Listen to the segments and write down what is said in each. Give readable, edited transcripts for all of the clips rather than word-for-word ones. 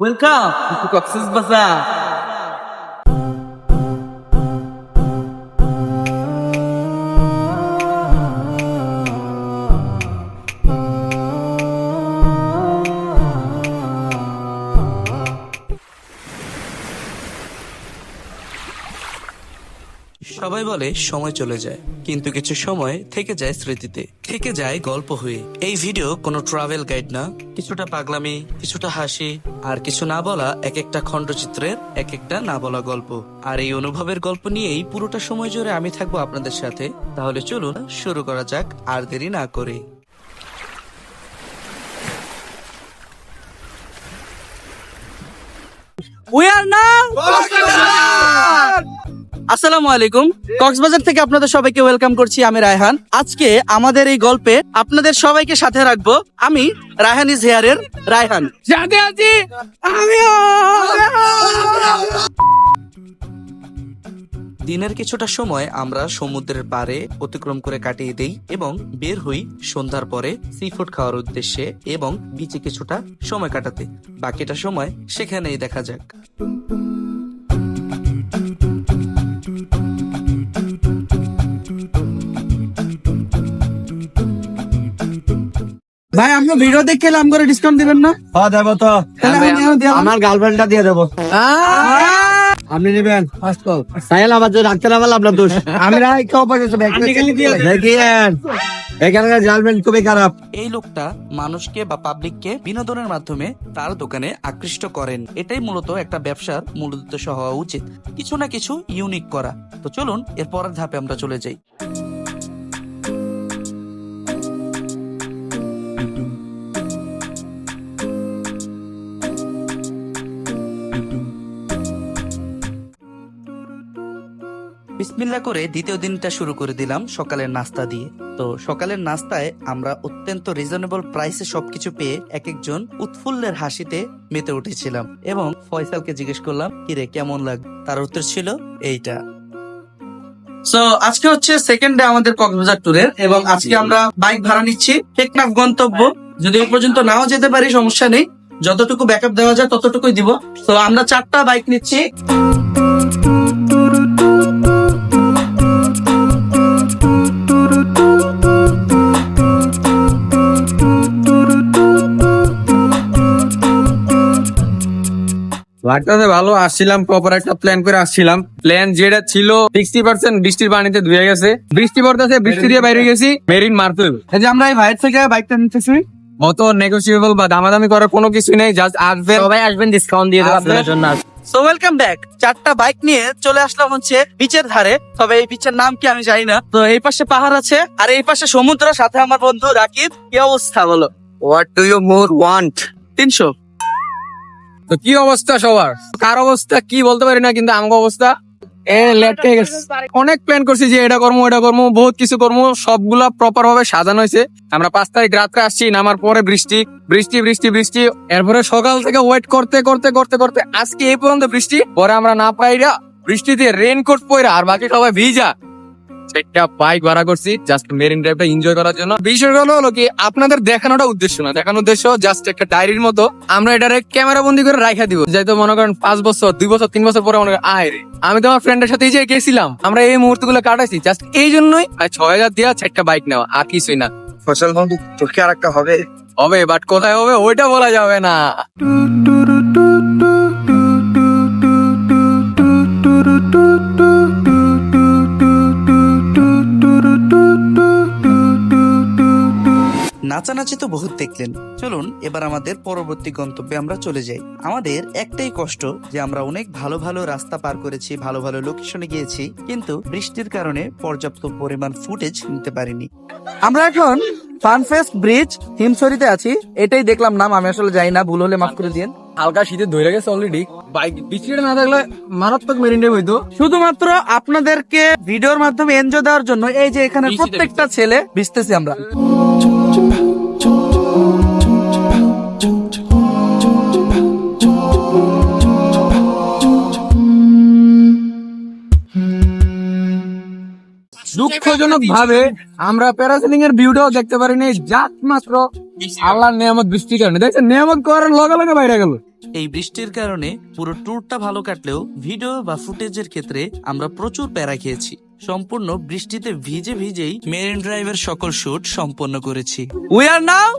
Welcome to Cox's Bazaar. সবাই বলে সময় চলে যায়, কিন্তু কিছু সময় থেকে যায় স্মৃতিতে, থেকে যায় গল্প হয়ে। এই ভিডিও কোনো ট্রাভেল গাইড না, কিছুটা পাগলামি, কিছুটা হাসি, আর কিছু না বলা এক একটা খণ্ডচিত্রের এক একটা না বলা গল্প। আর এই অনুভবের গল্প নিয়েই পুরোটা সময় জুড়ে আমি থাকবো আপনাদের সাথে। তাহলে চলুন শুরু করা যাক আর দেরি না করে। We are now আসসালামু আলাইকুম। কক্সবাজার থেকে আপনাদের সবাইকে ওয়েলকাম করছি। আমি রায়হান। আজকে আমাদের এই গল্পে আপনাদের সবাইকে সাথে রাখবো আমি, রায়হান ইজ হেয়ারের রায়হান। সাথে আছি আমিও। দিনের কিছুটা সময় আমরা সমুদ্রের পাড়ে অতিক্রম করে কাটিয়ে দেই এবং বের হই সন্ধ্যার পরে সি ফুড খাওয়ার উদ্দেশ্যে এবং বিচে কিছুটা সময় কাটাতে। বাকিটা সময় সেখানেই দেখা যাক। ভাই আপনি ভিডিও দেখে এলাম করে ডিসকাউন্ট দিবেন না? হ্যাঁ দেবো তো। আমার গার্লফ্রেন্ডটা দিয়ে দেবো। আপনি নেবেন সাইল আমার জন্য রাখতে না পারলাম আপনার দোষ। আমি এখানকার গার্লফ্রেন্ড খুবই খারাপ। এই লোকটা মানুষকে বা পাবলিককে বিনোদনের মাধ্যমে তার দোকানে আকৃষ্ট করেন। এটাই মূলত একটা ব্যবসার মূল উদ্দেশ্য হওয়া উচিত, কিছু না কিছু ইউনিক করা। তো চলুন এর পরের ধাপে আমরা চলে যাই। বিসমিল্লাহ করে দ্বিতীয় দিনটা শুরু করে দিলাম সকালের নাস্তা দিয়ে। তো সকালের নাস্তায় আমরা অত্যন্ত রিজনেবল প্রাইসে সবকিছু পেয়ে এক একজন উৎফুল্লের হাসিতে মেতে উঠেছিলাম এবং ফয়সালকে জিজ্ঞেস করলাম, কিরে কেমন লাগে? তার উত্তর ছিল এইটা। সো আজকে হচ্ছে সেকেন্ড ডে আমাদের কক্সবাজার ট্যুরের এবং আজকে আমরা বাইক ভাড়া নিচ্ছি টেকনাফ গন্তব্য। যদি এই পর্যন্ত নাও যেতে পারি সমস্যা নেই, যতটুকু ব্যাকআপ দেওয়া যায় ততটুকুই দিব। তো আমরা 4টা বাইক নিচ্ছি। লাগতেছে ভালো। আসছিলাম প্রপার একটা প্ল্যান করে আসছিলাম। প্ল্যান যেটা ছিল 60% বৃষ্টির পানিতে ধুয়ে গেছে। বৃষ্টি পড়তেছে, বৃষ্টি দিয়ে বাইরে গেছি মেরিন মারতে। এই যে আমরা এই ভাইয়ের থেকে বাইকটা নিতেছি। অত নেগোসিয়েবল বা দামাদামি করার কোনো কিছু নেই। জাস্ট আসবেন, সবাই আসবেন, ডিসকাউন্ট দিয়ে দেবো আপনাদের জন্য। So welcome back. 4টা বাইক নিয়ে চলে আসলাম হচ্ছে বিচের ধারে। তবে এই বিচের নাম কি আমি জানি না। তো এই পাশে পাহাড় আছে আর এই পাশে সমুদ্র, সাথে আমার বন্ধু রাকিব। কি অবস্থা বলো? What do you more want? 300। তো কি অবস্থা সবার? কার অবস্থা কি বলতে পারি না, কিন্তু আমার অবস্থা অনেক প্ল্যান করছি যে এটা করবো এটা করবো, বহুত কিছু করবো, সবগুলা প্রপার ভাবে সাজানো হয়েছে। আমরা 5 তারিখ রাত্রে আসছি, নামার পরে বৃষ্টি বৃষ্টি বৃষ্টি বৃষ্টি। এরপরে সকাল থেকে ওয়েট করতে করতে করতে করতে আজকে এই পর্যন্ত বৃষ্টি। পরে আমরা না পাইরা বৃষ্টিতে রেইনকোট পরে আর বাকি সবাই ভিজা একটা বাইক ভাড়া করছি জাস্ট মেরিন ড্রাইভটা এনজয় করার জন্য। বিষয়গুলো হলো কি, আপনাদের দেখানোটা উদ্দেশ্য না, দেখানোর উদ্দেশ্য জাস্ট একটা ডায়েরির মতো আমরা এটারে ক্যামেরা বন্দি করে রাখা দিব। যাইতো মনে করেন 5 বছর 2 বছর 3 বছর পরে মনে করেন আয় রে, আমি তো আমার ফ্রেন্ডের সাথে এই যে গেছিলাম, আমরা এই মুহূর্ত গুলো কাটাইছি জাস্ট এই জন্যই। 6000 দিয়া 4টা বাইক নেওয়া, আর কিছুই না। ফসল বন্ধু তোর কি আর একটা হবে? হবে, বাট কোথায় হবে ওইটা বলা যাবে না। নাচানাচি তো বহুত দেখলেন, চলুন এবার আমাদের পরবর্তী গন্তব্যে আমরা চলে যাই। আমাদের একটাই কষ্ট যে আমরা অনেক ভালো ভালো রাস্তা পার করেছি, ভালো ভালো লোকেশনে গিয়েছি, কিন্তু বৃষ্টির কারণে পর্যাপ্ত পরিমাণ ফুটেজ নিতে পারিনি। আমরা এখন ফানফেস্ট ব্রিজ হিমছড়িতে আছি। এটাই দেখলাম নাম, আমি আসলে যাই না, ভুল হলে মাফ করে দিন। হালকা শীতে ধরে গেছে অলরেডি। বাইক বৃষ্টিটা না থাকলে মারাত্মক মেরিন ড্রাইভ হইতো। শুধুমাত্র আপনাদেরকে ভিডিওর মাধ্যমে এনজয় দেওয়ার জন্য এই যে এখানে প্রত্যেকটা ছেলে ভিজতেছি আমরা। দুঃখজনক ভাবে আমরা প্যারাসেলিং এর ভিউটাও দেখতে পারিনি, জাস্ট মাত্র আল্লাহর নিয়ামত বৃষ্টির কারণে। দেখছেন নিয়ামত করার লগে লগে বাইরে গেল। এই বৃষ্টির কারণে পুরো ট্যুরটা ভালো কাটলেও ভিডিও বা ফুটেজের ক্ষেত্রে আমরা প্রচুর প্যারা খেয়েছি। সম্পূর্ণ বৃষ্টিতে ভিজে ভিজেই মেরিন ড্রাইভের সকল শুট সম্পন্ন করেছি। উই আর নাও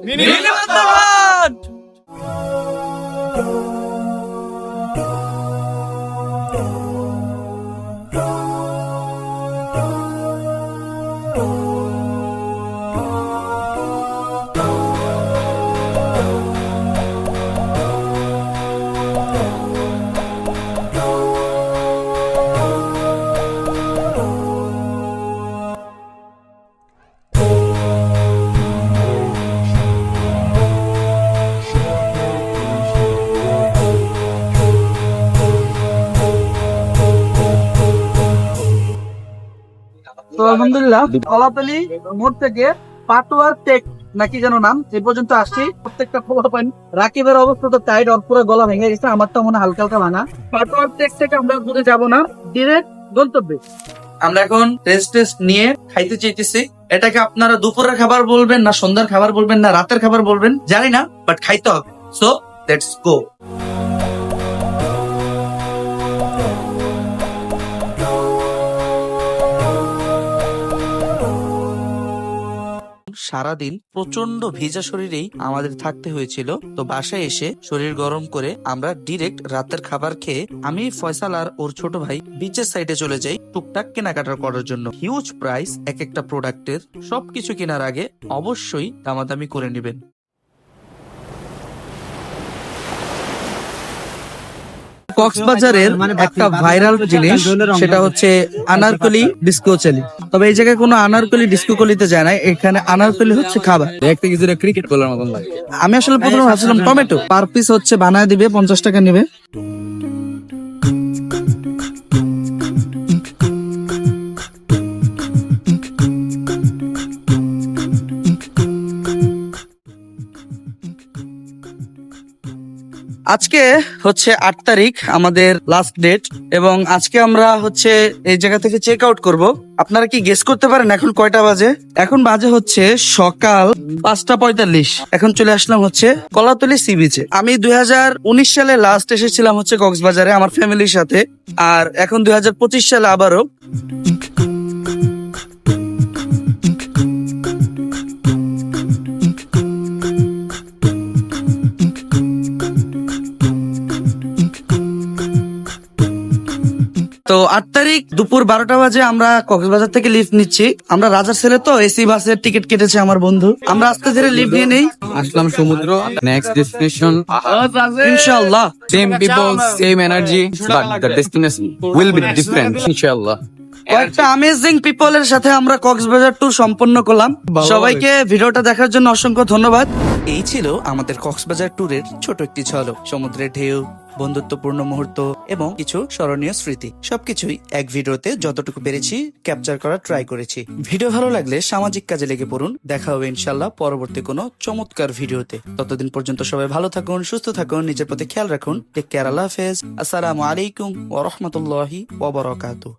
তো আলহামদুলিল্লাহ কলাতলি মোড় থেকে পাটুয়া টেক নাকি যেন নাম এই পর্যন্ত আসছি। প্রত্যেকটা খবর পান রাকিবের অবস্থা তো টাইট, ওর পুরো গলা ভেঙে গেছে, আমারটা মনে হয় হালকা হালকা ভাঙা। পাটুয়া টেক থেকে আমরা দূরে যাব না, ডিরেক্ট গন্তব্যে। আমরা এখন টেস্ট নিয়ে খাইতে চাইতেছি। এটাকে আপনারা দুপুরের খাবার বলবেন না সন্ধ্যার খাবার বলবেন না রাতের খাবার বলবেন জানি না, বাট খাইতে হবে। So let's go. সারাদিন প্রচন্ড ভেজা শরীরেই আমাদের থাকতে হয়েছিল। তো বাসায় এসে শরীর গরম করে আমরা ডিরেক্ট রাতের খাবার খেয়ে আমি, ফয়সাল আর ওর ছোট ভাই বিচের সাইডে চলে যাই টুকটাক কেনাকাটা করার জন্য। হিউজ প্রাইস এক একটা প্রোডাক্টের। সবকিছু কেনার আগে অবশ্যই দামাদামি করে নেবেন। কক্সবাজারের একটা ভাইরাল জিনিস, সেটা হচ্ছে আনারকলি ডিস্কো চালি। তবে এই জায়গায় কোনো আনারকলি ডিস্কো কলিতে যায় না, এখানে আনারকলি হচ্ছে খাবার। দেখতে কিছুটা ক্রিকেট বলার মতন লাগে। আমি আসলে প্রথমে ভাবছিলাম টমেটো, পার পিস হচ্ছে বানায় দিবে 50 টাকা নেবে। আজকে হচ্ছে 8 তারিখ আমাদের লাস্ট ডেট, এবং আজকে আমরা হচ্ছে এই জায়গা থেকে চেক আউট করবো। আপনারা কি গেস করতে পারেন এখন কয়টা বাজে? এখন বাজে হচ্ছে সকাল 5:45। এখন চলে আসলাম হচ্ছে কলাতলি সি বিচে। আমি 2019 সালে লাস্ট এসেছিলাম হচ্ছে কক্সবাজারে আমার ফ্যামিলির সাথে, আর এখন 2025 সালে আবারও। তো 8 তারিখ দুপুর 12টা বাজে আমরা কক্সবাজার থেকে লিফট নিচ্ছি। আমরা রাজার ছেলে তো এসি বাসের টিকিট কেটেছে আমার বন্ধু। আমরা আস্তে ধীরে লিফট নিয়ে নেই। আসলাম সমুদ্র, নেক্সট ডেস্টিনেশন ইনশাআল্লাহ same people same energy but the destination will be different ইনশাআল্লাহ। কয়েকটা আমেজিং পিপলের সাথে আমরা কক্সবাজার ট্যুর সম্পন্ন করলাম। সবাইকে ভিডিওটা দেখার জন্য অসংখ্য ধন্যবাদ। এই ছিল আমাদের কক্সবাজার ট্যুরের ছোট একটি ঝলক। সমুদ্রের ঢেউ, বন্ধুত্বপূর্ণ মুহূর্ত এবং কিছু স্মরণীয় স্মৃতি, সবকিছুই এক ভিডিওতে যতটুকু পেরেছি ক্যাপচার করার ট্রাই করেছি। ভিডিও ভালো লাগলে সামাজিক কাজে লেগে পড়ুন। দেখা হবে ইনশাল্লাহ পরবর্তী কোনো চমৎকার ভিডিওতে। ততদিন পর্যন্ত সবাই ভালো থাকুন, সুস্থ থাকুন, নিজের প্রতি খেয়াল রাখুন। টেক কেয়ার, আল্লাহ হাফেজ। আসসালামু আলাইকুম ওয়া রাহমাতুল্লাহি ওয়া বারাকাতুহু।